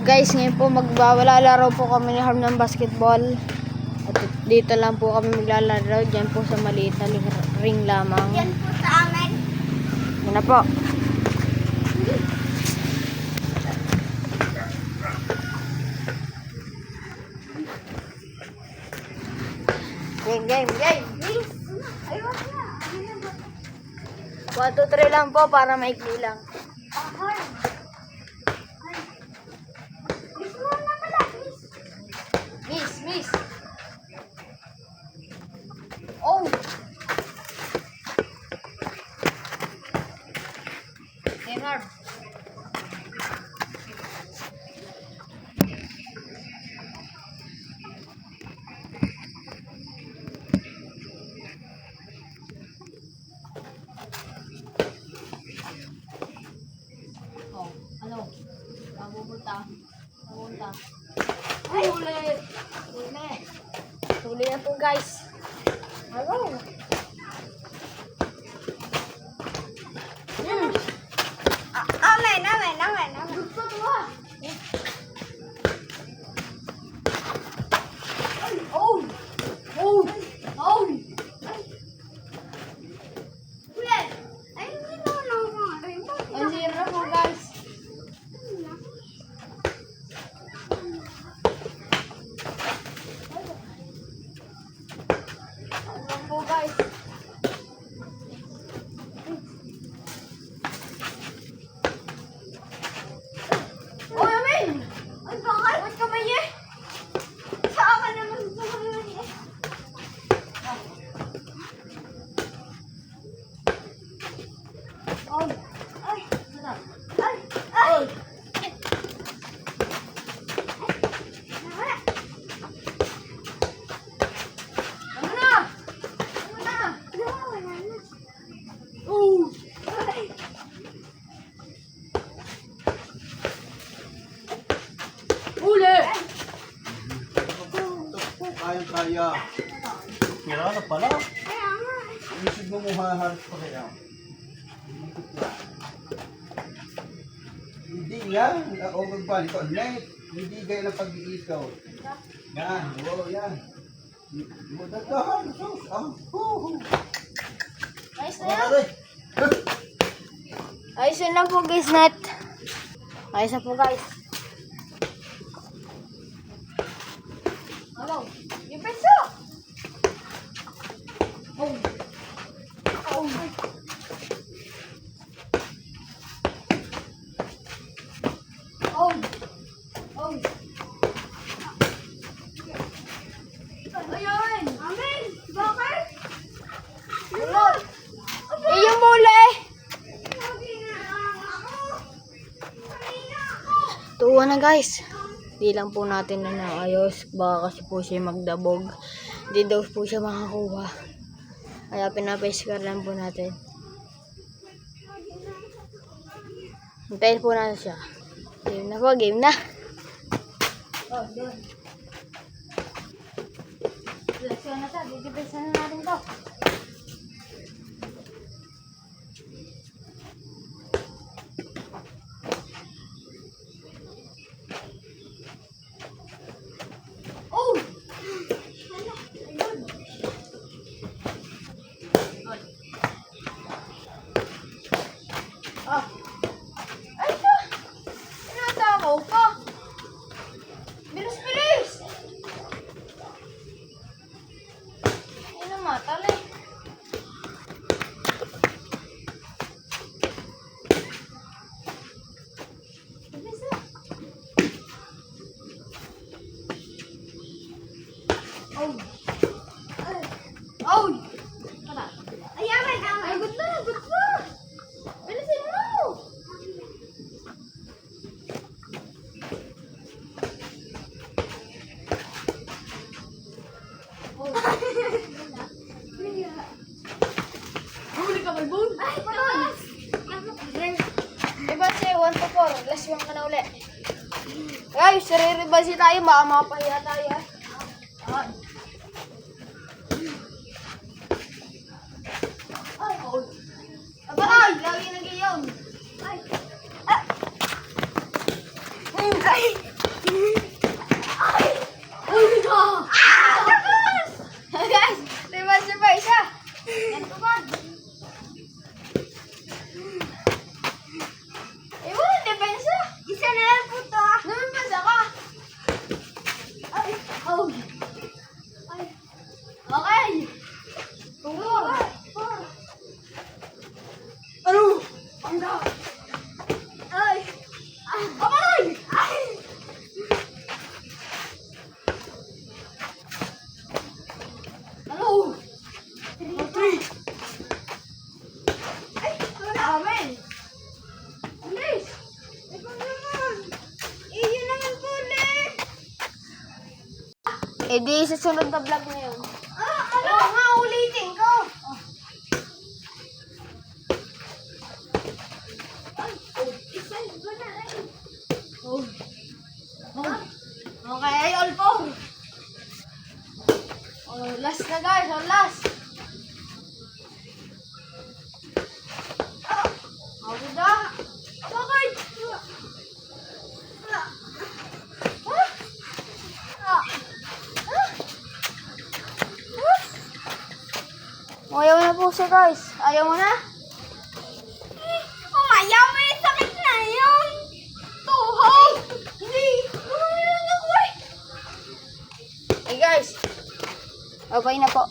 Guys, ngayon po maglalaro po kami ni Harm ng basketball. At dito lang po kami maglalaro. Diyan po sa maliit na ring lamang. Yan po sa amin. Yan na po. Game. Please. Ay, wag na. 1, 2, 3 lang po para maikli lang. Ahon. Ay. Miss mo na pala, miss. Miss. Oh. Game Harm. Oh, ano? Mabubuta. Ay, huli. Huli na po, guys. Hello. Amen. Gusto ko ba? Oh. Kuya, ay, hindi naman ako mga bakit Ang zero po, guys. Ano po, guys? Oh, Yamin! Ay, bakit? Ba't ka ba niya? Sa akin naman sa mga eh. Oh. Ay, Sarap. ay. Nawala. Ano na? Nawala na. Oh. Ay. Huli! Kaya. Tira na pala. Kaya nga. Isip mo haharap pa kaya. Hindi yan. O magbalik ko. Hindi gaya ng pag-iikaw. Yan. Oo, yan. Dagdahan. Sus. Ayos na yan. Ayos na lang po, guys, net. Ayos na po, guys. Hello. Yung peso! Oh. Ayun! Amen. Bakit? Hello! Eh, yung muli! Lagi na lang ako. Kanina ako. Tuwa na, guys. Di lang po natin na naayos. Baka kasi po siya magdabog. Di daw po siya makakuha. Kaya pinapesker lang po natin. Hintayin po natin siya. Game na po, game na. Oh, doon. Seleksyon na siya. Didipesa na natin to. Oh! Ah. Ay, ito! Tinatakaw pa! Bilis! Ay, namatal eh. Bilis na. Oh! Oh! Tara. Ay, amen. Ay, good na! Bilisin mo! Huli ka, Balbon! Ay, patas. Diba siya, 1 to 4, last 1 ka na uli. Ay, sariribansi tayo, baka mapahiya tayo. Ay. Ay, lagi nag-iyon. Ay. Eh di sa sunod na vlog na yun. Ano nga ulitin ko? Isa, iba na rin. Okay, ay all po. Oh, last na guys, oh, last. Oh, ganda. Bakit? Ayaw na po siya guys. Ayaw mo na? Umayaw mo yung sakit na yun. Tuhog. Hindi. Umayaw na ako eh. Hey guys. Okay na po.